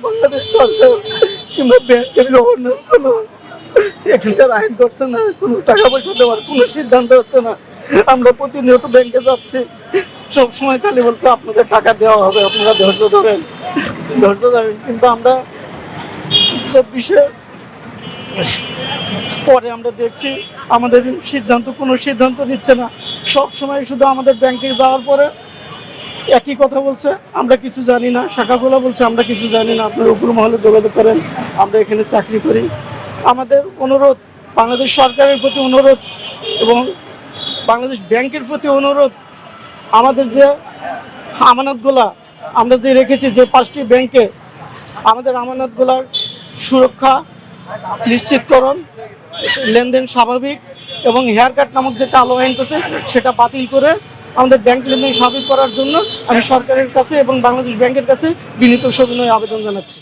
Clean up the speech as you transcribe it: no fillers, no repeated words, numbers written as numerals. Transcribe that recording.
বাংলাদেশ সরকার কিংবা ব্যাংকের গভর্নর কোনো এখানকার আইন করছে না, কোনো টাকা পয়সা দেওয়ার কোনো সিদ্ধান্ত হচ্ছে না। আমরা প্রতিনিয়ত ব্যাংকে যাচ্ছি, সবসময় খালি বলছে আপনাদের টাকা দেওয়া হবে, আপনারা ধৈর্য ধরেন। কিন্তু আমরা 24-এ পরে আমরা দেখছি আমাদের কোনো সিদ্ধান্ত নিচ্ছে না। সব সময় শুধু আমাদের ব্যাংকে যাওয়ার পরে একই কথা বলছে, আমরা কিছু জানি না। শাখাগুলো বলছে আমরা কিছু জানি না, আপনার উপর মহলে যোগাযোগ করেন, আমরা এখানে চাকরি করি। আমাদের অনুরোধ, বাংলাদেশ সরকারের প্রতি অনুরোধ এবং বাংলাদেশ ব্যাংকের প্রতি অনুরোধ, আমাদের যে আমানতগুলা আমরা যে রেখেছি যে 5টি ব্যাংকে, আমাদের আমানতগুলার সুরক্ষা নিশ্চিতকরণ, লেনদেন স্বাভাবিক এবং হেয়ার কাট নামক যে কালো আইন করছে সেটা বাতিল করে আমাদের ব্যাংক লেনদেন স্বাভাবিক করার জন্য আমি সরকারের কাছে এবং বাংলাদেশ ব্যাংকের কাছে বিনীত সবিনয় আবেদন জানাচ্ছি।